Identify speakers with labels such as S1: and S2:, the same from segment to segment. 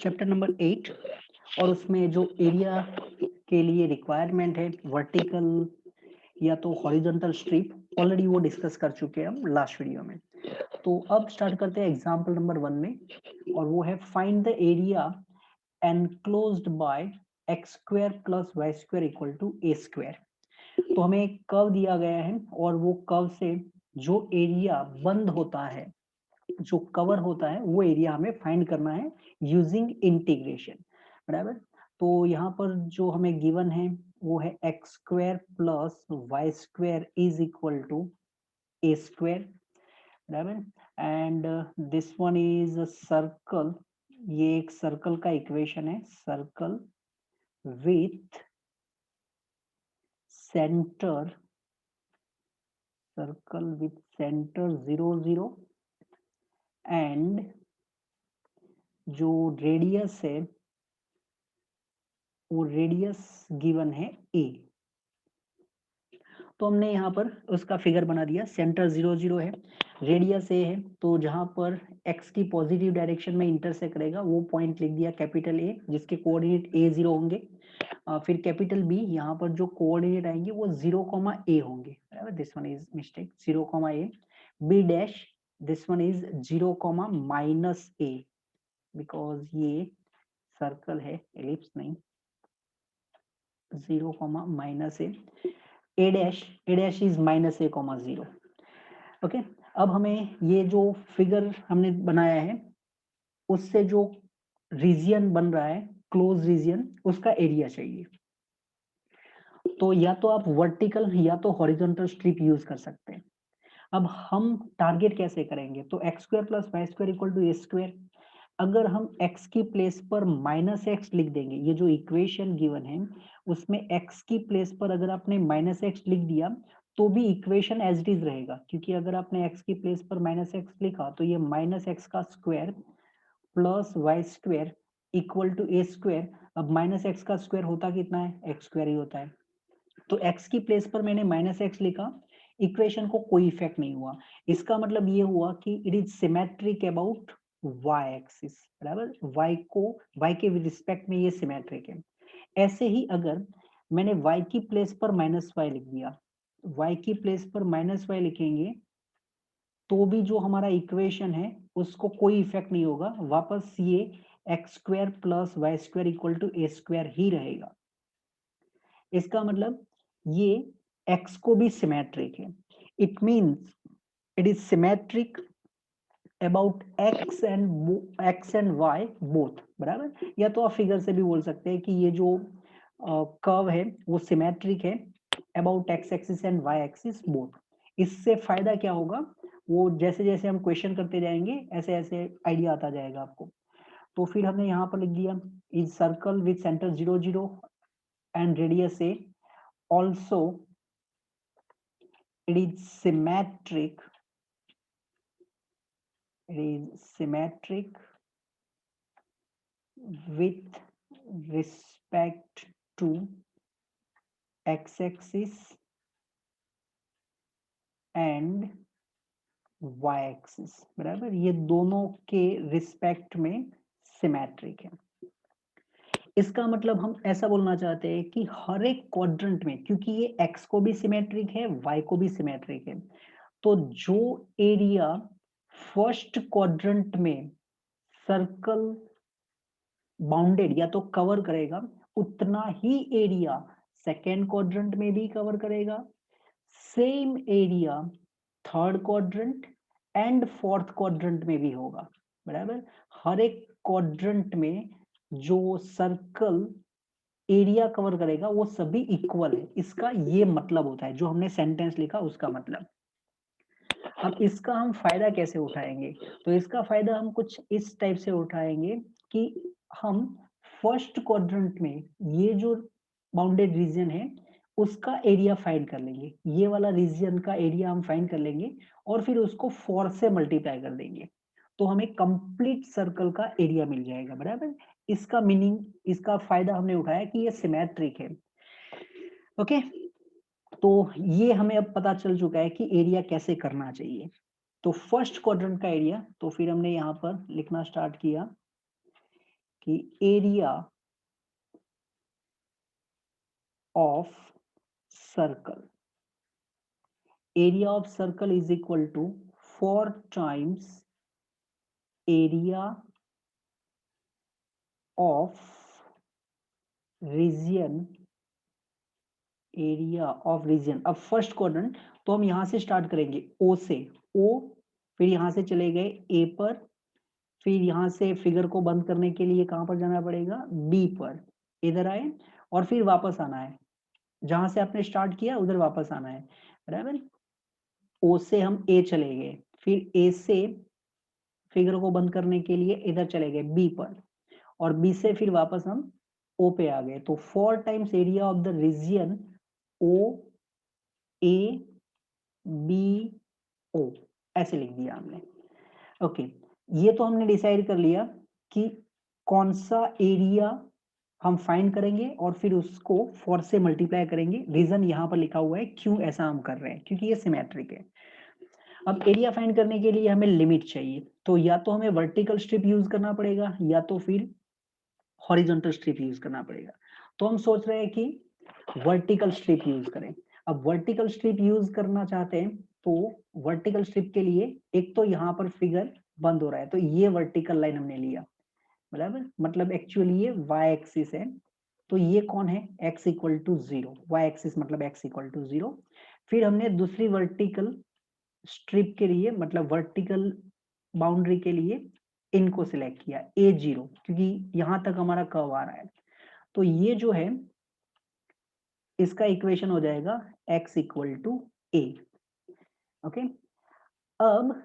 S1: Chapter number 8 और उसमें जो एरिया के लिए रिक्वायरमेंट है वर्टिकल या तो हॉरिजॉन्टल स्ट्रिप ऑलरेडी वो डिस्कस कर चुके हैं हम लास्ट वीडियो में। तो अब स्टार्ट करते हैं एग्जांपल नंबर 1 में और वो है find the area enclosed by x square plus y square equal to a square. तो हमें एक कर्व दिया गया है और वो कर्व से जो एरिया बंद होता है, जो कवर होता है, वो एरिया हमें फाइंड करना है यूजिंग इंटीग्रेशन। बराबर। तो यहाँ पर जो हमें गिवन है वो है X square plus Y square is equal to A square. बराबर। And this one is circle. ये एक सर्कल का इक्वेशन है, circle with centre, circle with centre 0 0 and जो रेडियस है वो रेडियस गिवन है ए। तो हमने यहाँ पर उसका फिगर बना दिया, सेंटर 0 0 है, रेडियस ए है, तो जहां पर x की पॉजिटिव डायरेक्शन में इंटरसेक्ट करेगा वो पॉइंट लिख दिया कैपिटल ए, जिसके कोऑर्डिनेट a0 होंगे। फिर कैपिटल बी, यहाँ पर जो कोऑर्डिनेट आएंगे वो 0, a होंगे। This one is mistake, 0, a। B dash, this one is 0, -a, because ये सर्कल है, एलिप्स नहीं। 0, -a। a dash is -a, 0। Okay. अब हमें ये जो फिगर हमने बनाया है उससे जो रीजियन बन रहा है, क्लोज रीजियन, उसका एरिया चाहिए। तो या तो आप वर्टिकल या तो हॉरिजॉन्टल स्ट्रिप यूज कर सकते हैं। अब हम टारगेट कैसे करेंगे? तो x square plus Y square equal to A square. अगर हम x की प्लेस पर -x लिख देंगे, ये जो इक्वेशन गिवन है उसमें x की प्लेस पर अगर आपने -x लिख दिया तो भी इक्वेशन एज इट इज रहेगा, क्योंकि अगर आपने x की प्लेस पर -x लिखा तो ये -x का square plus Y square equal to A square. अब -x का स्क्वायर होता कितना है? x स्क्वायर ही होता है। तो x की प्लेस पर मैंने -x लिखा, इक्वेशन को कोई इफेक्ट नहीं हुआ। इसका मतलब ये हुआ कि it is symmetric about y axis. बराबर, y के रिस्पेक्ट में ये सिमेट्रिक है। ऐसे ही अगर मैंने y की प्लेस पर -y लिख दिया, y की प्लेस पर -y लिखेंगे तो भी जो हमारा इक्वेशन है उसको कोई इफेक्ट नहीं होगा, वापस ये X square plus Y square equal to A square ही रहेगा। इसका मतलब ये x को भी सिमेट्रिक है। It means it is symmetric about x and y both. बराबर। या तो आप फिगर से भी बोल सकते हैं कि ये जो कर्व है वो सिमेट्रिक है about x axis and y axis both. इससे फायदा क्या होगा, वो जैसे जैसे हम क्वेश्चन करते जाएंगे ऐसे ऐसे आइडिया आता जाएगा आपको। तो फिर हमने यहाँ पर लिख दिया is circle with centre 0 0 and radius A, also it is symmetric with respect to x axis and y axis। बराबर, ये दोनों के रिस्पेक्ट में सिमेट्रिक है। इसका मतलब हम ऐसा बोलना चाहते हैं कि हर एक क्वाड्रेंट में, क्योंकि ये x को भी सिमेट्रिक है y को भी सिमेट्रिक है, तो जो एरिया फर्स्ट क्वाड्रेंट में सर्कल बाउंडेड या तो कवर करेगा उतना ही एरिया सेकेंड क्वाड्रेंट में भी कवर करेगा। Same area third quadrant and fourth quadrant में भी होगा। बराबर, हर एक क्वाड्रेंट में जो सर्कल एरिया कवर करेगा वो सभी इक्वल है। इसका ये मतलब होता है, जो हमने सेंटेंस लिखा उसका मतलब। अब इसका हम फायदा कैसे उठाएंगे? तो इसका फायदा हम कुछ इस टाइप से उठाएंगे कि हम फर्स्ट क्वाड्रेंट में ये जो बाउंडेड रीजन है उसका एरिया फाइंड कर लेंगे, ये वाला रीजन का एरिया हम फाइंड कर लेंगे और फिर उसको 4 से मल्टीप्लाई कर देंगे तो हमें कंप्लीट सर्कल का एरिया मिल जाएगा। बराबर, इसका मीनिंग, इसका फायदा हमने उठाया कि ये सिमेट्रिक है। ओके, तो ये हमें अब पता चल चुका है कि एरिया कैसे करना चाहिए। तो फर्स्ट क्वाड्रेंट का एरिया, तो फिर हमने यहाँ पर लिखना स्टार्ट किया कि area of circle, area of circle is equal to 4 times area of region, area of region. अब फर्स्ट क्वाड्रेंट तो हम यहां से स्टार्ट करेंगे ओ से, ओ फिर यहां से चले गए ए पर, फिर यहां से फिगर को बंद करने के लिए कहां पर जाना पड़ेगा, बी पर, इधर आए और फिर वापस आना है, जहां से आपने स्टार्ट किया उधर वापस आना है, बराबर। ओ से हम ए चले गए, फिर ए से फिगर को बंद करने के लिए इधर चले गए बी पर, और बी से फिर वापस हम ओ पे आ गए। तो 4 times area of the region O A B O, ऐसे लिख दिया हमने। ओके, ये तो हमने डिसाइड कर लिया कि कौन सा एरिया हम फाइंड करेंगे और फिर उसको 4 से मल्टीप्लाई करेंगे। रीजन यहाँ पर लिखा हुआ है क्यों ऐसा हम कर रहे हैं, क्योंकि ये सिमेट्रिक है। अब एरिया फाइंड करने के लिए हमें लिमिट चाहिए, तो या तो हमें वर्टिकल स्ट्रिप यूज करना पड़ेगा या तो फिर हॉरिजॉन्टल स्ट्रिप यूज करना पड़ेगा। तो हम सोच रहे हैं कि वर्टिकल स्ट्रिप यूज करें। अब वर्टिकल स्ट्रिप यूज करना चाहते हैं तो वर्टिकल स्ट्रिप के लिए एक तो यहाँ पर फिगर बंद हो रहा है, तो ये वर्टिकल लाइन हमने लिया, बराबर। मतलब एक्चुअली ये y एक्सिस है, तो ये कौन है, x equal to 0, y axis मतलब x इक्वल टू 0। फिर हमने दूसरी वर्टिकल स्ट्रिप के लिए मतलब वर्टिकल बाउंड्री के लिए इनको सिलेक्ट किया a0, क्योंकि यहां तक हमारा कर्व आ रहा है। तो ये जो है इसका इक्वेशन हो जाएगा x equal to a। Okay, अब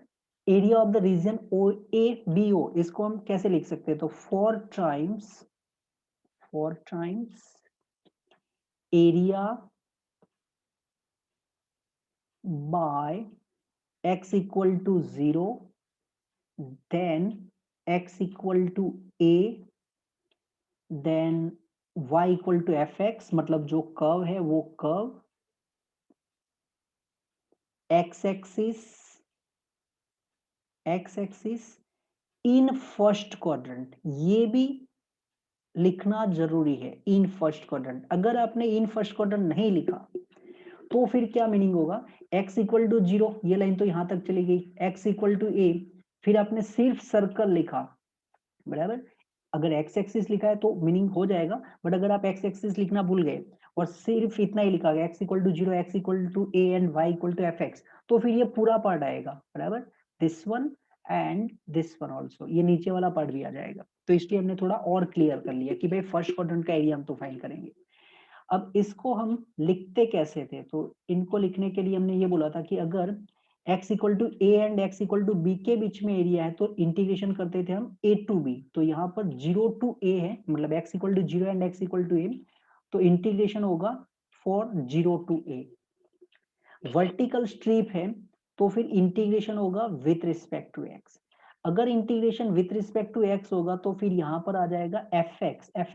S1: area of the region O A B O, इसको हम कैसे लिख सकते हैं, तो 4 times area by x equal to 0 then x equal to a then y equal to F X, मतलब जो कर्व है वो curve x axis in first quadrant. ये भी लिखना जरूरी है, इन फर्स्ट क्वाड्रेंट। अगर आपने इन फर्स्ट क्वाड्रेंट नहीं लिखा तो फिर क्या मीनिंग होगा, x इक्वल टू 0, ये लाइन तो यहां तक चली गई, x इक्वल टू a, फिर आपने सिर्फ सर्कल लिखा, बराबर। अगर x एक्सिस लिखा है तो मीनिंग हो जाएगा, बट अगर आप x एक्सिस लिखना भूल गए और सिर्फ इतना ही लिखा गया x equal to 0, x equal to a and y equal to F x, तो फिर ये पूरा पार्ट आएगा, बराबर। This one and this one also, ये नीचे वाला पार्ट भी आ जाएगा। तो इसलिए हमने थोड़ा और क्लियर कर लिया कि भाई फर्स्ट क्वाड्रेंट का एरिया हम तो फाइंड करेंगे। अब इसको हम लिखते कैसे थे, तो इनको लिखने के लिए हमने ये बोला था कि अगर x equal to a and x equal to b के बीच में एरिया है तो इंटीग्रेशन करते थे हम a टू b। तो यहाँ पर 0 टू a है, मतलब x equal to 0 and x equal to a, तो इंटीग्रेशन होगा for 0 to a। Vertical strip है तो फिर इंटीग्रेशन होगा विथ रिस्पेक्ट टू x। अगर integration with respect to x होगा तो फिर यहाँ पर आ जाएगा एफ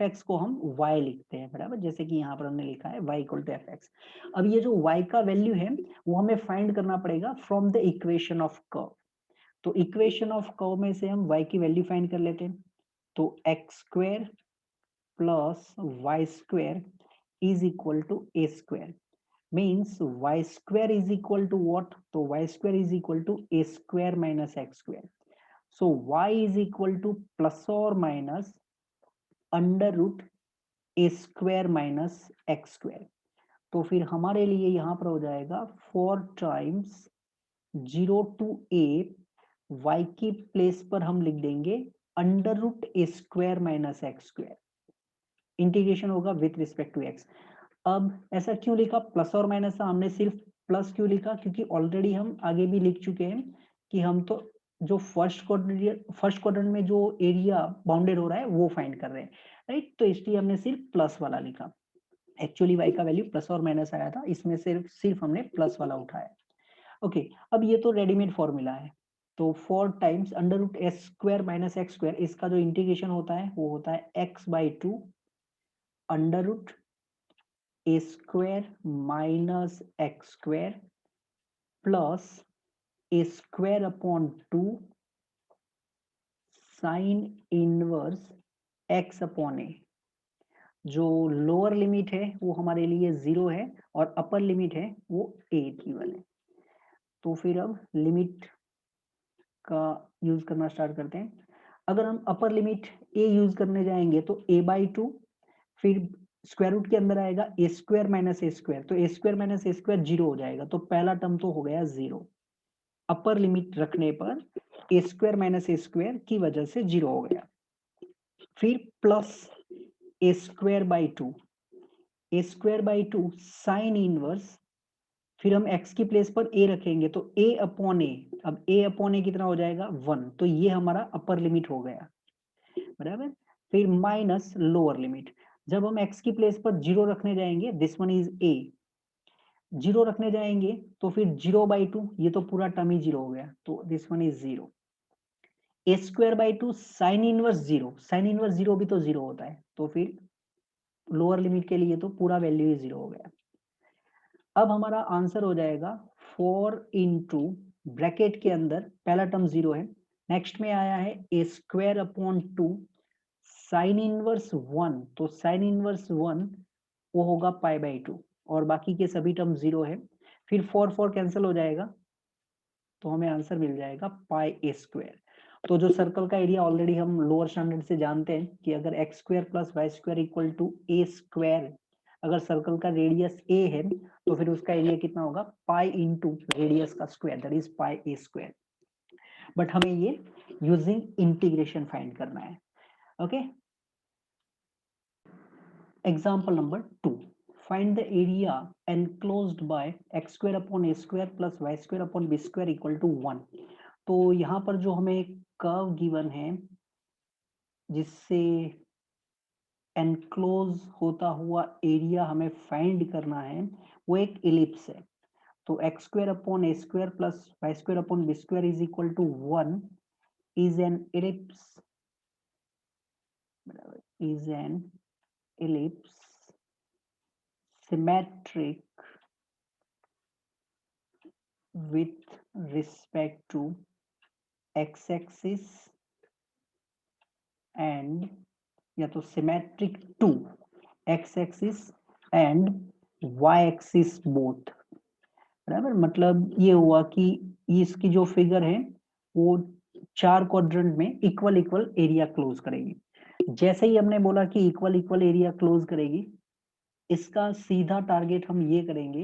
S1: एक्स को हम y लिखते हैं, बराबर, जैसे कि यहाँ पर हमने लिखा है y equal to F x. अब ये जो y का वैल्यू है वो हमें फाइंड करना पड़ेगा from the equation of curve. तो इक्वेशन ऑफ कर्व में से हम y की वैल्यू फाइंड कर लेते हैं, तो x square plus Y square is equal to A square, means y square is equal to what, तो y square is equal to a square minus x square, so y is equal to plus or minus under root a square minus x square। तो फिर हमारे लिए यहां पर हो जाएगा 4 times 0 to a, y की प्लेस पर हम लिख देंगे under root A square minus x square, integration होगा विथ रिस्पेक्ट टू x। अब ऐसा क्यों लिखा, प्लस और माइनस था, हमने सिर्फ प्लस क्यों लिखा, क्योंकि ऑलरेडी हम आगे भी लिख चुके हैं कि हम तो जो फर्स्ट क्वाड्रेंट में जो एरिया बाउंडेड हो रहा है वो फाइंड कर रहे हैं, राइट। तो इसलिए हमने सिर्फ प्लस वाला लिखा। एक्चुअली y का वैल्यू प्लस और माइनस आया था, इसमें सिर्फ हमने प्लस वाला उठाया। ओके, अब ये तो रेडीमेड फॉर्मूला है। तो 4 times under root s square minus x square, इसका जो इंटीग्रेशन होता है वो होता है x by two under root a square minus x square plus a square upon 2 sin inverse x upon ए। जो लोअर लिमिट है वो हमारे लिए 0 है और अपर लिमिट है वो a इक्वल है। तो फिर अब लिमिट का यूज करना स्टार्ट करते हैं। अगर हम अपर लिमिट a यूज करने जाएंगे तो a/2, फिर स्क्वायर रूट के अंदर आएगा a square minus a square, तो a square minus a square 0 हो जाएगा, तो पहला टर्म तो हो गया 0। अपर लिमिट रखने पर a square minus a square की वजह से 0 हो गया। फिर plus a square by 2, a square by 2 sine inverse, फिर हम x की प्लेस पर a रखेंगे तो a अपॉन a, अब a अपॉन a कितना हो जाएगा 1, तो ये हमारा अपर लिमिट हो गया, बराबर। फिर माइनस लोअर लिमिट, जब हम x की प्लेस पर 0 रखने जाएंगे, दिस वन इज a, 0 रखने जाएंगे तो फिर 0/2, ये तो पूरा टर्म ही 0 हो गया, तो this one is 0। a square by 2 sine inverse 0, sine inverse 0 भी तो 0 होता है, तो फिर लोअर लिमिट के लिए तो पूरा वैल्यू ही 0 हो गया। अब हमारा आंसर हो जाएगा 4 इंटू ब्रैकेट के अंदर पहला टर्म 0 है, नेक्स्ट में आया है a square upon 2 sine inverse 1, तो साइन इनवर्स 1 वो होगा π/2 और बाकी के सभी टर्म 0 है। फिर 4 कैंसिल हो जाएगा, तो हमें आंसर मिल जाएगा πa²। तो जो सर्कल का एरिया ऑलरेडी हम लोअर स्टैंडर्ड से जानते हैं कि अगर x square plus Y square equal to a square, अगर सर्कल का रेडियस a है तो फिर उसका एरिया कितना होगा पाई इंटू रेडियस का square, that is πa²। But हमें ये यूजिंग इंटीग्रेशन फाइंड करना है। Okay, example number 2, find the area enclosed by x square upon a square plus y square upon b square equal to 1। तो यहाँ पर जो हमें कर्व गिवन है जिससे एनक्लोज होता हुआ एरिया हमें फाइंड करना है, वो एक इलिप्स है। तो x square upon a square plus y square upon b square is equal to 1 is an ellipse symmetric with respect to x-axis and या तो symmetric to x-axis and y-axis both, बराबर। मतलब ये हुआ कि इसकी जो फिगर है वो 4 क्वाड्रेंट में इक्वल इक्वल एरिया क्लोज करेगी। जैसे ही हमने बोला कि इक्वल इक्वल एरिया क्लोज करेगी, इसका सीधा टारगेट हम ये करेंगे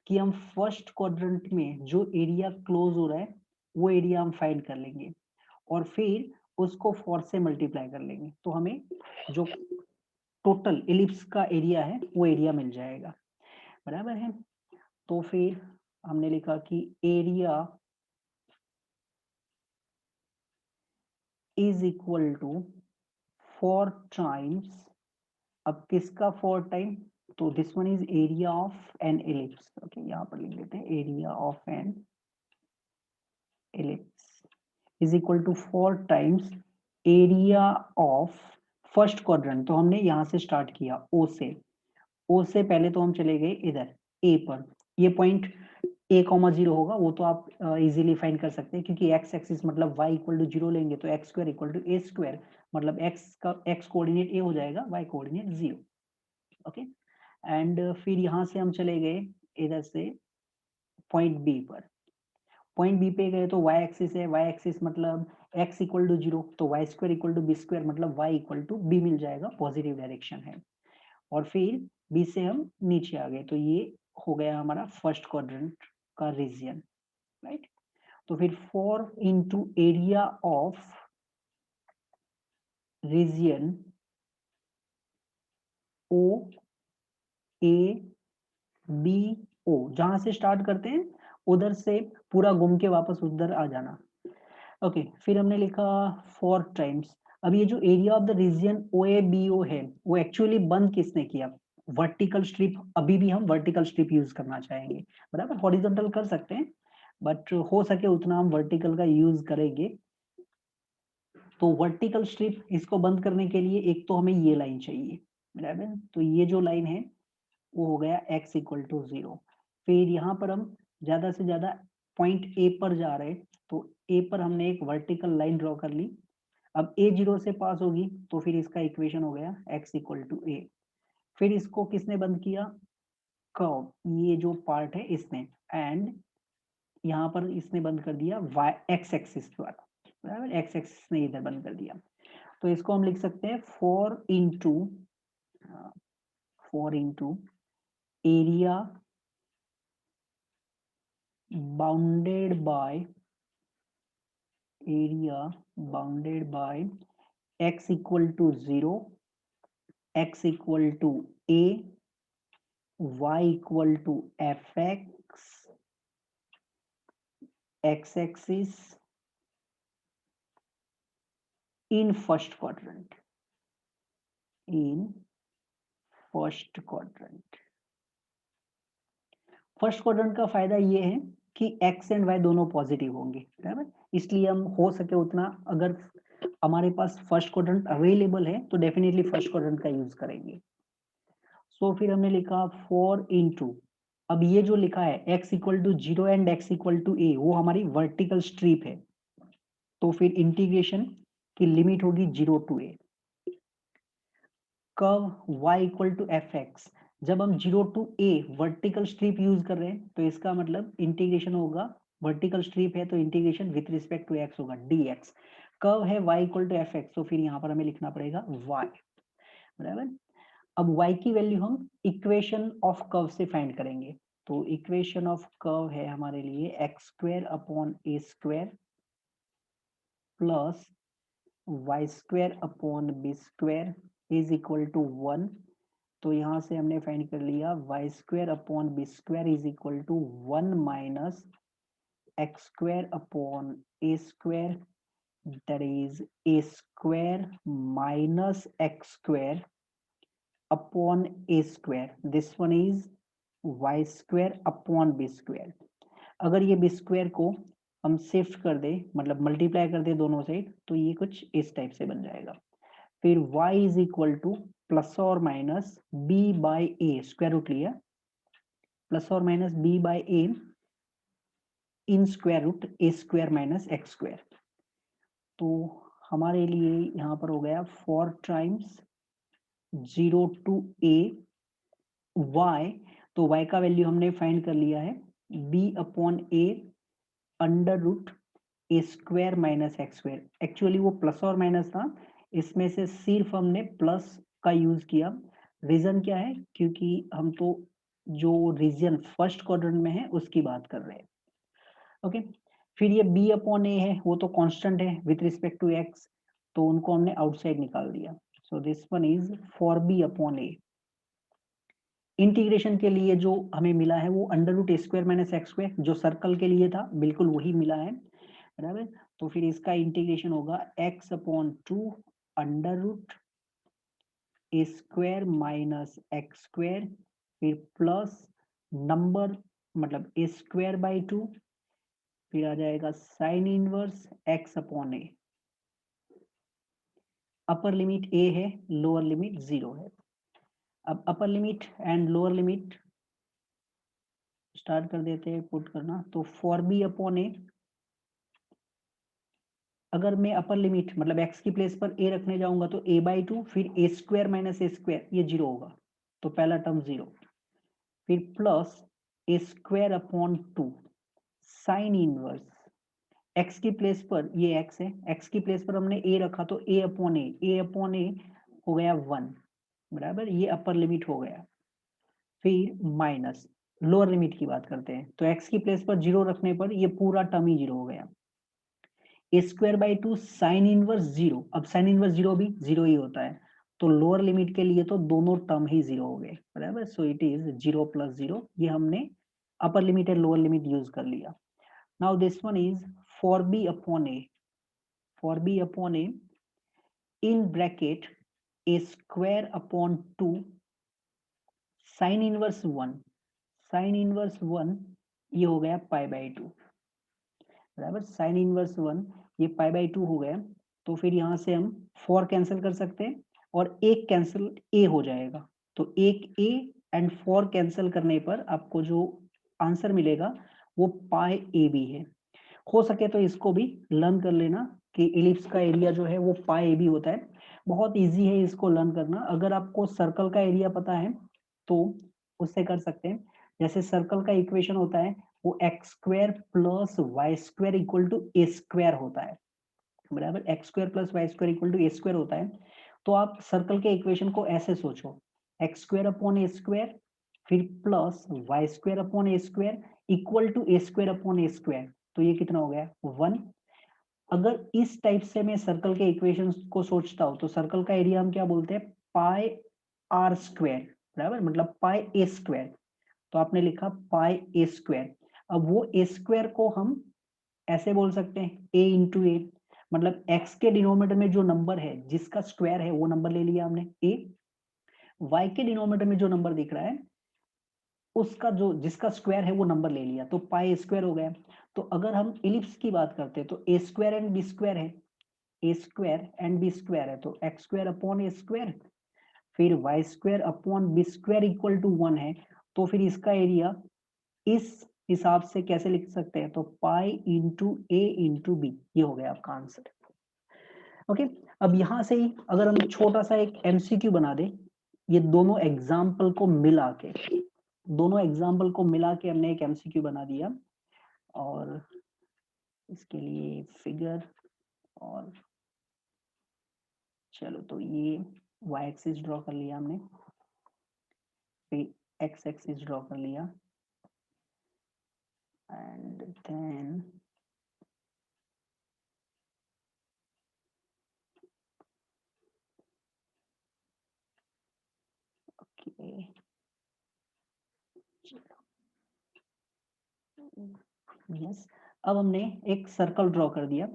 S1: कि हम फर्स्ट क्वाड्रेंट में जो एरिया क्लोज हो रहा है वो एरिया हम फाइंड कर लेंगे और फिर उसको 4 से मल्टीप्लाई कर लेंगे, तो हमें जो टोटल एलिप्स का एरिया है वो एरिया मिल जाएगा, बराबर है। तो फिर हमने लिखा कि area is equal to 4 times, अब किसका 4 टाइम, तो this one is area of an ellipse. Okay, यहाँ पर लिख लेते हैं area of an ellipse is equal to 4 times area of first quadrant. तो हमने यहाँ से स्टार्ट किया ओ से, ओ से पहले तो हम चले गए इधर ए पर, ये पॉइंट a,0 होगा, वो तो आप इजीली फाइंड कर सकते हैं क्योंकि x एक्सिस मतलब y इक्वल टू 0 लेंगे तो x square equal to a square, मतलब x का x कोऑर्डिनेट a हो जाएगा, y कोऑर्डिनेट 0। ओके, एंड फिर यहाँ से हम चले गए इधर से पॉइंट b पर, पॉइंट b पे गए तो y एक्सिस है, y एक्सिस मतलब x इक्वल टू 0, तो y square equal to b square मतलब y इक्वल टू b मिल जाएगा, पॉजिटिव डायरेक्शन है। और फिर b से हम नीचे आ गए, तो ये हो गया हमारा फर्स्ट क्वाड्रेंट का रीजन, राइट। तो फिर 4 into area of region O A B O, जहां से स्टार्ट करते हैं उधर से पूरा घूम के वापस उधर आ जाना। ओके, फिर हमने लिखा 4 टाइम्स। अब ये जो area of the region O A B O है वो एक्चुअली बंद किसने किया, वर्टिकल स्ट्रिप। अभी भी हम वर्टिकल स्ट्रिप यूज करना चाहेंगे, बराबर। हॉरिजॉन्टल कर सकते हैं बट हो सके उतना हम वर्टिकल का यूज करेंगे। तो वर्टिकल स्ट्रिप इसको बंद करने के लिए एक तो हमें ये लाइन चाहिए, बराबर। तो ये जो लाइन है वो हो गया x इक्वल टू 0। फिर यहाँ पर हम ज्यादा से ज्यादा पॉइंट ए पर जा रहे हैं, तो ए पर हमने एक वर्टिकल लाइन ड्रॉ कर ली अब a 0 से पास होगी तो फिर इसका इक्वेशन हो गया x इक्वल टू a। फिर इसको किसने बंद किया? कर्व, ये जो पार्ट है इसने, एंड यहाँ पर इसने बंद कर दिया y x एक्सिस द्वारा, बराबर, x एक्सिस ने इधर बंद कर दिया। तो इसको हम लिख सकते हैं 4 into area bounded by x equal to 0, x equal to a, y equal to fx, x axis in first quadrant, first quadrant का फायदा ये है कि x एंड y दोनों पॉजिटिव होंगे, बराबर, इसलिए हम हो सके उतना, अगर हमारे पास फर्स्ट क्वाड्रेंट अवेलेबल है तो डेफिनेटली फर्स्ट क्वाड्रेंट का यूज करेंगे। सो फिर हमने लिखा 4 इंटू, अब ये जो लिखा है x equal to 0 and x equal to a, वो हमारी वर्टिकल स्ट्रिप है, तो फिर इंटीग्रेशन की लिमिट होगी 0 to a। Curve y equal to fx, जब हम 0 to a vertical strip use कर रहे हैं तो इसका मतलब इंटीग्रेशन होगा, वर्टिकल स्ट्रिप है तो integration with respect to x होगा dx। कर्व है y इक्वल टू fx, तो फिर यहाँ पर हमें लिखना पड़ेगा y, बराबर। अब y की वैल्यू हम इक्वेशन ऑफ कर्व से फाइंड करेंगे, तो इक्वेशन ऑफ कर्व है हमारे लिए x square upon a square plus y square upon b square is equal to 1। तो यहाँ से हमने फाइंड कर लिया y square upon b square is equal to 1 minus x square upon a square, that is a square minus x square upon a square, this one is y square upon b square. अगर ये B square को हम shift कर दे, मतलब multiply कर दे दोनों side, तो ये कुछ इस टाइप से बन जाएगा। फिर y is equal to plus और minus b by A, square root लिया, प्लस और minus b by A in square root A square minus x square. तो हमारे लिए यहाँ पर हो गया 4 टाइम्स 0 टू a y, तो y का वैल्यू हमने फाइंड कर लिया है b upon a under root A square minus x square. Actually वो प्लस और माइनस था, इसमें से सिर्फ हमने प्लस का यूज किया। रीजन क्या है? क्योंकि हम तो जो रीजन फर्स्ट क्वाड्रेंट में है उसकी बात कर रहे हैं। ओके, फिर ये b अपॉन ए है, वो तो कांस्टेंट है विथ रिस्पेक्ट टू x, तो उनको हमने आउटसाइड निकाल दिया। सो this one is for b upon A. Integration के लिए जो हमें मिला है वो under root A square minus x square, जो सर्कल के लिए था बिल्कुल वही मिला है, बराबर। तो फिर इसका इंटीग्रेशन होगा x upon 2 under root A square minus x square, फिर प्लस नंबर मतलब ए स्क्वायर बाई 2, फिर आ जाएगा sign inverse x upon A. Upper limit a है, लोअर लिमिट 0 है। अब upper limit and lower limit start कर देते हैं पुट करना। तो फॉर b अपॉन ए, अगर मैं अपर लिमिट मतलब x की प्लेस पर a रखने जाऊंगा तो a बाई 2, फिर a square minus A square, ये 0 होगा, तो पहला टर्म 0, फिर plus A square upon 2 sine inverse, x की प्लेस पर ये x है, x की प्लेस पर हमने a रखा तो a अपॉन ए हो गया 1, बराबर, ये अपर लिमिट हो गया। फिर माइनस लोअर लिमिट की बात करते हैं, तो x की प्लेस पर 0 रखने पर ये पूरा टर्म ही 0 हो गया। ए स्क्वायर बाई 2 साइन इनवर्स 0, अब साइन इनवर्स 0 भी 0 ही होता है, तो लोअर लिमिट के लिए तो दोनों टर्म ही 0 हो गए, बराबर। सो इट इज 0 प्लस 0, ये हमने upper limit and lower limit use कर लिया। Now this one is for b upon A, for b upon A in bracket A square upon 2 sine inverse 1, sine inverse 1 ये हो गया pi by 2, बराबर। Sine inverse 1 ये pi by 2 हो गया, तो फिर यहाँ से हम 4 कैंसिल कर सकते हैं और एक कैंसिल a हो जाएगा, तो एक a एंड 4 कैंसिल करने पर आपको जो आंसर मिलेगा वो पाई a भी है। हो सके तो इसको भी लर्न कर लेना, कि इलिप्स का एरिया जो है वो पाई ए बी होता है। बहुत इजी है इसको लर्न करना। अगर आपको सर्कल का एरिया पता है तो उससे कर सकते हैं। जैसे सर्कल का इक्वेशन होता है वो x square plus Y square equal to A square होता है, बराबर। X square plus Y square equal to A square होता है। तो आप सर्कल के इक्वेशन को ऐसे सोचो, x square upon a square फिर plus Y square upon a square equal to A square upon a square. तो ये कितना हो गया 1। अगर इस टाइप से मैं सर्कल के इक्वेशंस को सोचता हूं तो सर्कल का एरिया हम क्या बोलते हैं, पाई आर स्क्वायर, बराबर, मतलब पाई ए स्क्वायर। तो आपने लिखा पाई ए स्क्वायर। अब वो ए स्क्वायर को हम ऐसे बोल सकते हैं ए इंटू ए, मतलब एक्स के डिनोमिनेटर में जो नंबर है जिसका स्क्वायर है वो नंबर ले लिया हमने ए, वाई के डिनोमिनेटर में जो नंबर दिख रहा है उसका जो जिसका स्क्वायर है वो नंबर ले लिया, तो पाई स्क्वायर हो गया। तो अगर हम इलिप्स की बात करते हैं तो a square and b square है, a square and b square है, तो x square upon a square फिर y square upon b square equal to 1 है। तो फिर इसका एरिया इस हिसाब से कैसे लिख सकते हैं, तो पाई इंटू ए इंटू बी, ये हो गया आपका आंसर। ओके, अब यहां से ही अगर हम छोटा सा एक एमसीक्यू बना दे, ये दोनों एग्जाम्पल को मिला के हमने एक एमसीक्यू बना दिया। और इसके लिए फिगर, और चलो तो ये वाई एक्सिस ड्रॉ कर लिया हमने, फिर एक्स एक्सिस ड्रॉ कर लिया, एंड देन ओके, यस। अब हमने एक सर्कल ड्रॉ कर दिया।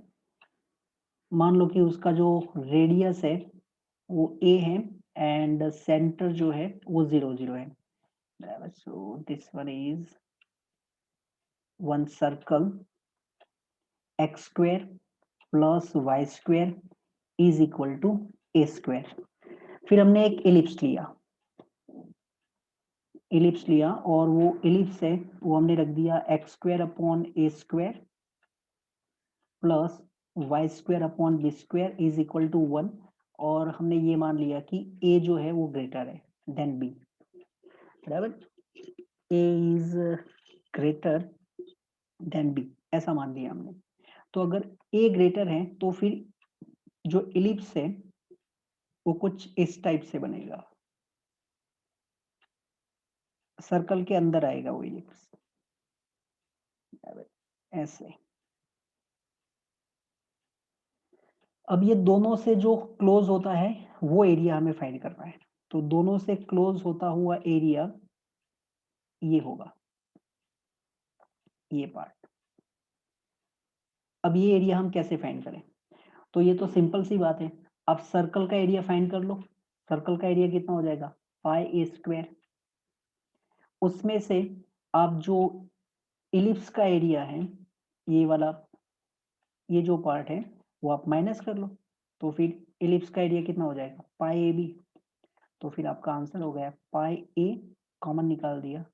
S1: मान लो कि उसका जो रेडियस है वो ए है एंड सेंटर जो है वो 0 0 है, so this one is one circle x square plus Y square is equal to A square. फिर हमने एक इलिप्स लिया और वो इलिप्स है वो हमने रख दिया x square upon a square plus Y square upon b square is equal to 1। और हमने ये मान लिया कि ए जो है वो ग्रेटर है देन बी, बराबर, ए इज ग्रेटर देन बी, ऐसा मान लिया हमने। तो अगर ए ग्रेटर है तो फिर जो इलिप्स है वो कुछ इस टाइप से बनेगा, सर्कल के अंदर आएगा वो इलिप्स, ऐसे। अब ये दोनों से जो क्लोज होता है वो एरिया हमें फाइंड करना है। तो दोनों से क्लोज होता हुआ एरिया ये होगा, ये पार्ट। अब ये एरिया हम कैसे फाइंड करें, तो ये तो सिंपल सी बात है। आप सर्कल का एरिया फाइंड कर लो। सर्कल का एरिया कितना हो जाएगा, पाई ए स्क्वायर। उसमें से आप जो इलिप्स का एरिया है, ये वाला, ये जो पार्ट है वो आप माइनस कर लो। तो फिर इलिप्स का एरिया कितना हो जाएगा, पाई ए बी। तो फिर आपका आंसर हो गया पाई ए, कॉमन निकाल दिया,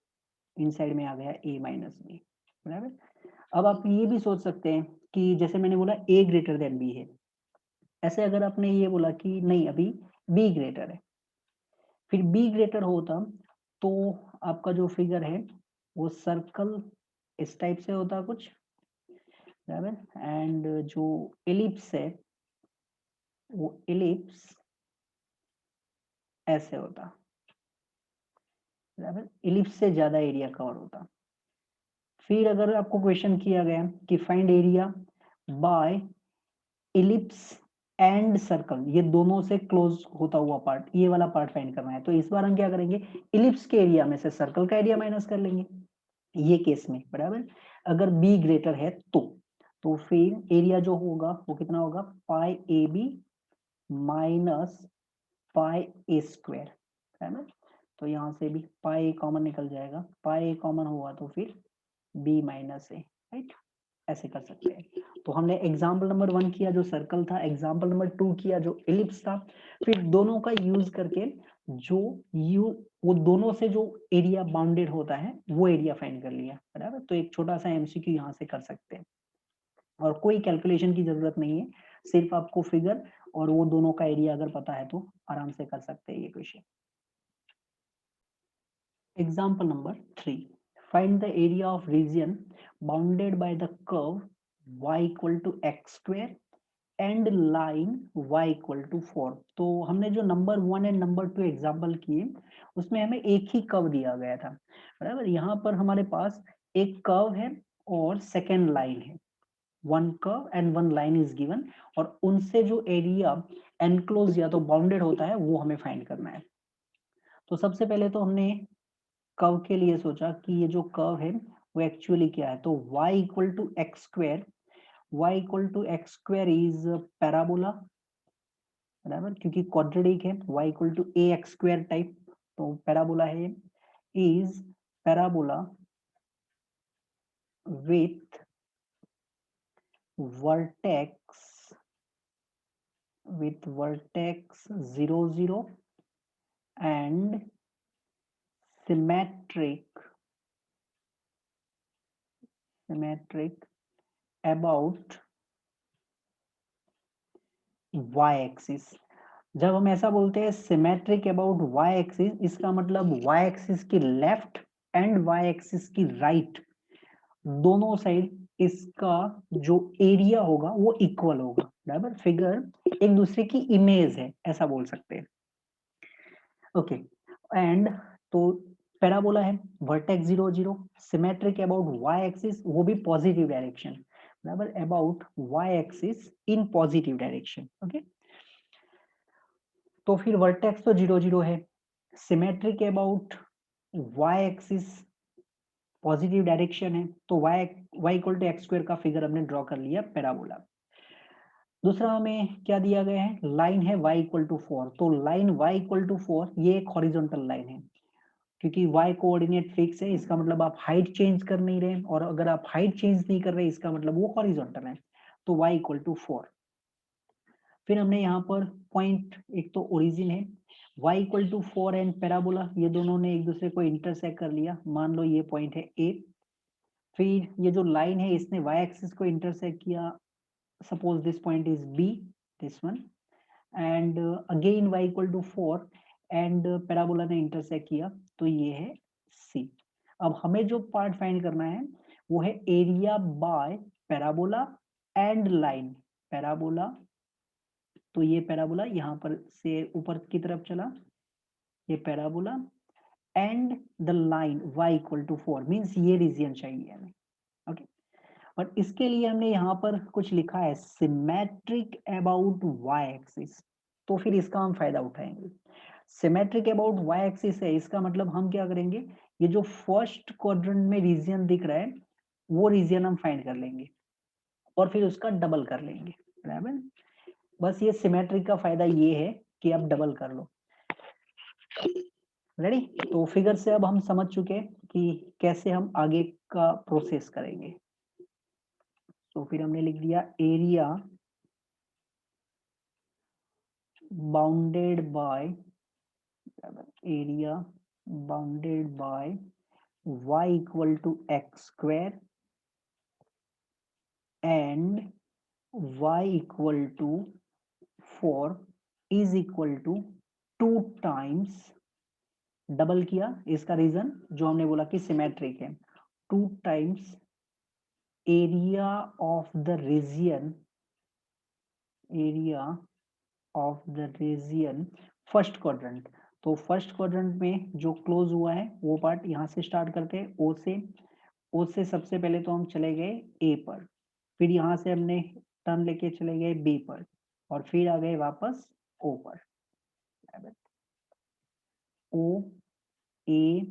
S1: इनसाइड में आ गया ए माइनस बी, बराबर। अब आप ये भी सोच सकते हैं कि जैसे मैंने बोला ए ग्रेटर देन बी है, ऐसे अगर आपने ये बोला कि नहीं अभी बी ग्रेटर है, फिर बी ग्रेटर होता तो आपका जो फिगर है वो सर्कल इस टाइप से होता कुछ, बराबर। एंड जो एलिप्स है वो एलिप्स ऐसे होता, बराबर, एलिप्स से ज्यादा एरिया कवर होता। फिर अगर आपको क्वेश्चन किया गया कि find area bye ellipse and circle, ये दोनों से क्लोज होता हुआ पार्ट, ये वाला पार्ट फाइंड करना है, तो इस बार हम क्या करेंगे, इलिप्स के एरिया में से सर्कल का एरिया माइनस कर लेंगे ये केस में, बराबर। अगर बी ग्रेटर है तो फिर एरिया जो होगा वो कितना होगा, pi A B minus pi A square, बराबर। तो यहाँ से भी पाई ए कॉमन निकल जाएगा, पाई ए कॉमन हुआ तो फिर बी माइनस ए, राइट, ऐसे कर सकते हैं। तो हमने एग्जाम्पल नंबर 1 किया जो सर्कल था, एग्जाम्पल नंबर 2 किया जो इलिप्स था, फिर दोनों का यूज करके जो वो दोनों से जो एरिया बाउंडेड होता है वो एरिया फाइंड कर लिया, बराबर। तो एक छोटा सा एमसीक्यू यहाँ से कर सकते हैं और कोई कैलकुलेशन की जरूरत नहीं है, सिर्फ आपको फिगर और वो दोनों का एरिया अगर पता है तो आराम से कर सकते हैं ये question. Example number 3, find the area of region bounded by the curve y equal to x square and line y equal to 4। तो हमने जो नंबर 1 एंड नंबर 2 एग्जाम्पल किए उसमें हमें एक ही कर्व दिया गया था, बराबर। यहाँ पर हमारे पास एक कर्व है और सेकेंड लाइन है, one curve and one line is given, और उनसे जो एरिया एनक्लोज या तो बाउंडेड होता है वो हमें फाइंड करना है। तो सबसे पहले तो हमने कर्व के लिए सोचा कि ये जो कर्व है वो एक्चुअली क्या है, तो y equal to x square, y equal to x square is parabola, बराबर, क्योंकि क्वाड्रेटिक है, y equal to a x square type, तो पैराबोला है, is parabola with vertex 0 0 and symmetric about y axis. जब हम ऐसा बोलते हैं सिमेट्रिक अबाउट y एक्सिस, इसका मतलब y एक्सिस की लेफ्ट एंड y एक्सिस की राइट दोनों साइड इसका जो एरिया होगा वो इक्वल होगा, बराबर। फिगर एक दूसरे की इमेज है, ऐसा बोल सकते हैं। ओके, एंड तो पैराबोला है, vertex 0 0, symmetric about y axis, वो भी पॉजिटिव डायरेक्शन, बराबर, about y axis in positive direction. Okay, तो फिर वर्टेक्स तो 0 0 है, symmetric about y axis positive direction है, तो y equal to x square का फिगर हमने ड्रॉ कर लिया पैराबोला। दूसरा हमें क्या दिया गया है, लाइन है y इक्वल टू 4, तो लाइन y इक्वल टू 4 ये एक हॉरिजॉन्टल लाइन है, क्योंकि y कोऑर्डिनेट फिक्स है, इसका मतलब आप हाइट चेंज कर नहीं रहे, और अगर आप हाइट चेंज नहीं कर रहे इसका मतलब वो हॉरिजॉन्टल है, तो y इक्वल टू 4। फिर हमने यहाँ पर पॉइंट, एक तो ओरिजिन है, y equal to 4 and parabola, ये दोनों ने एक दूसरे को इंटरसेक्ट कर लिया, मान लो ये पॉइंट है A। फिर ये जो लाइन है इसने y एक्सिस को इंटरसेक्ट किया, suppose this point is B, this one, and again y equal to 4 and parabola ने इंटरसेक्ट किया, तो ये है C। अब हमें जो पार्ट फाइंड करना है वो है area bye parabola and line. Parabola, तो ये पैराबोला यहाँ पर से ऊपर की तरफ चला, ये parabola and the line y equal to 4, means ये रीजन चाहिए हमें। ओके, और इसके लिए हमने यहाँ पर कुछ लिखा है सिमेट्रिक अबाउट y एक्सिस, तो फिर इसका हम फायदा उठाएंगे। सिमेट्रिक अबाउट y एक्सिस है, इसका मतलब हम क्या करेंगे, ये जो फर्स्ट क्वाड्रेंट में रीजन दिख रहा है वो रीजन हम फाइंड कर लेंगे और फिर उसका डबल कर लेंगे, बराबर। बस ये सिमेट्रिक का फायदा ये है कि आप डबल कर लो। रेडी, तो फिगर से अब हम समझ चुके हैं कि कैसे हम आगे का प्रोसेस करेंगे। तो फिर हमने लिख दिया area bounded by y equal to x square and y equal to 4 is equal to 2 times, double किया, इसका रीजन जो हमने बोला कि सिमेट्रिक है, 2 times area of the region first quadrant. तो फर्स्ट क्वाड्रेंट में जो क्लोज हुआ है वो पार्ट यहाँ से स्टार्ट करते हैं, ओ से सबसे पहले तो हम चले गए ए पर, फिर यहाँ से हमने टर्न लेके चले गए बी पर, और फिर आ गए वापस ओ पर, ओ ए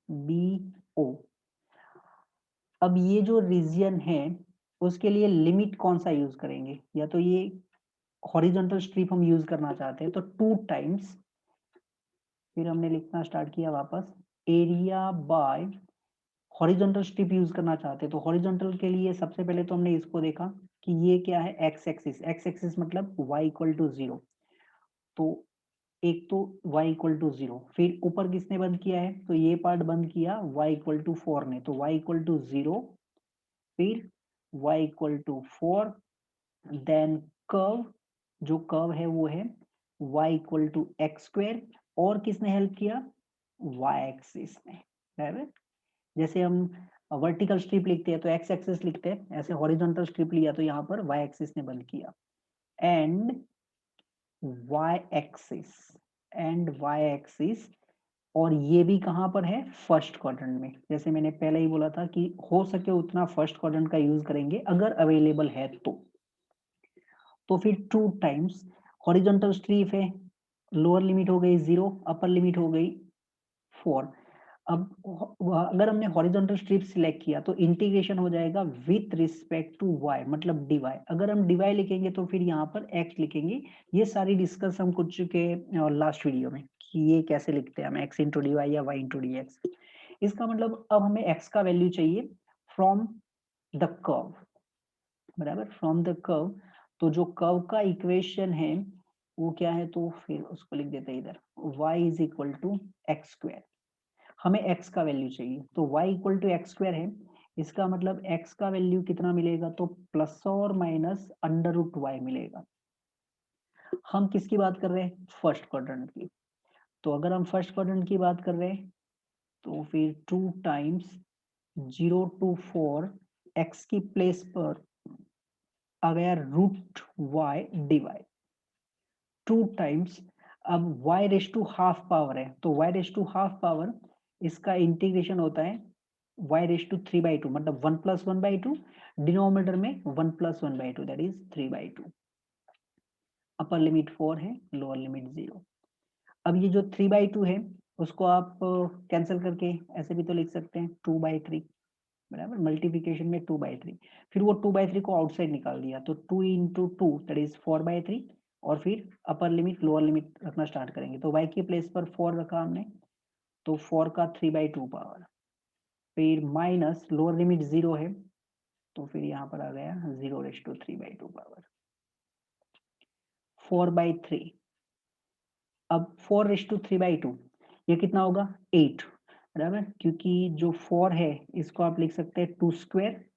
S1: बी ओ। अब ये जो रीजियन है उसके लिए लिमिट कौन सा यूज करेंगे, या तो ये हॉरिजॉन्टल स्ट्रिप हम यूज करना चाहते हैं तो 2 टाइम्स, फिर हमने लिखना स्टार्ट किया वापस area bye, horizontal strip use करना चाहते हैं तो हॉरिजॉन्टल के लिए सबसे पहले तो हमने इसको देखा कि ये क्या है, एक्स एक्सिस मतलब y इक्वल टू 0, तो एक तो y इक्वल टू 0, फिर ऊपर किसने बंद किया है, तो ये पार्ट बंद किया y इक्वल टू 4 ने, तो y इक्वल टू 0, फिर y equal to 4, then curve, जो कर्व है वो है y equal to x square, और किसने हेल्प किया, y एक्सिस ने, बराबर। जैसे हम वर्टिकल स्ट्रिप लिखते हैं तो एक्स एक्सिस लिखते हैं, ऐसे हॉरिजॉन्टल स्ट्रिप लिया तो यहाँ पर y एक्सिस ने बंद किया, एंड y एक्सिस, और ये भी कहाँ पर है, फर्स्ट क्वाड्रेंट में। जैसे मैंने पहले ही बोला था कि हो सके उतना फर्स्ट क्वाड्रेंट का यूज करेंगे अगर अवेलेबल है तो फिर 2 टाइम्स हॉरिजॉन्टल स्ट्रिप है, लोअर लिमिट हो गई 0, अपर लिमिट हो गई 4। अब अगर हमने हॉरिजॉन्टल स्ट्रिप सिलेक्ट किया तो इंटीग्रेशन हो जाएगा विथ रिस्पेक्ट टू y, मतलब dy। अगर हम dy लिखेंगे तो फिर यहाँ पर x लिखेंगे। ये सारी डिस्कस हम कर चुके लास्ट वीडियो में कि ये कैसे लिखते हैं हम, x इंटू डी वाई या y इंटू डी एक्स। इसका मतलब अब हमें x का वैल्यू चाहिए फ्रॉम द कर्व, बराबर, फ्रॉम द कर्व। तो जो कर्व का इक्वेशन है वो क्या है, तो फिर उसको लिख देते हैं इधर, y is equal to x square. हमें x का वैल्यू चाहिए तो y equal to x square है, इसका मतलब x का वैल्यू कितना मिलेगा, तो प्लस और माइनस अंडर रूट y मिलेगा। हम किसकी बात कर रहे हैं, फर्स्ट क्वाड्रेंट की। तो अगर हम फर्स्ट क्वाड्रेंट की बात कर रहे हैं तो फिर 2 टाइम्स 0 to 4 x की प्लेस पर आ गया रूट y डिवाइड 2 टाइम्स, अब y raise to half power है तो y raise to half power, इसका इंटीग्रेशन होता है y रेस टू 3/2, मतलब 1 + 1/2, डिनोमिनेटर में 1 + 1/2, दैट इज 3/2। अपर लिमिट 4 है, लोअर लिमिट 0। अब ये जो 3/2 है उसको आप कैंसिल करके ऐसे भी तो लिख सकते हैं 2/3, बराबर, मल्टीप्लिकेशन में 2/3। फिर वो 2/3 को आउटसाइड निकाल दिया तो 2 into 2 दैट इज 4/3, और फिर अपर लिमिट लोअर लिमिट रखना स्टार्ट करेंगे। तो y के प्लेस पर 4 रखा हमने, तो 4 का 3/2 पावर, फिर माइनस लोअर लिमिट 0 है तो फिर यहाँ पर आ गया 0 रेस टू 3/2 पावर 4/3। अब 4 रेस टू 3/2 ये कितना होगा, 8, बराबर, क्योंकि जो 4 है इसको आप लिख सकते हैं 2 स्क्वायर,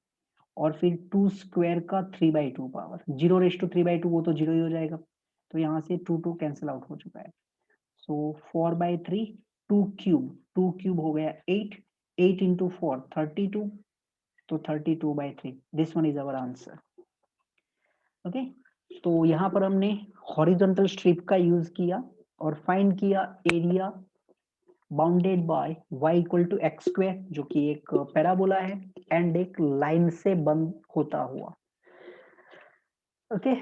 S1: और फिर 2 स्क्वायर का 3/2 पावर, 0 रेस टू 3/2 वो तो 0 ही हो जाएगा, तो यहाँ से 2 कैंसिल आउट हो चुका है। सो 4/3, 2 क्यूब हो गया 8, 8 into 4 32, तो 32/3, this one is our answer. Okay, तो यहाँ पर हमने हॉरिजॉन्टल स्ट्रिप का यूज किया और फाइंड किया area bounded by y equal to x square, जो कि एक पैराबोला है, एंड एक लाइन से बंद होता हुआ। ओके,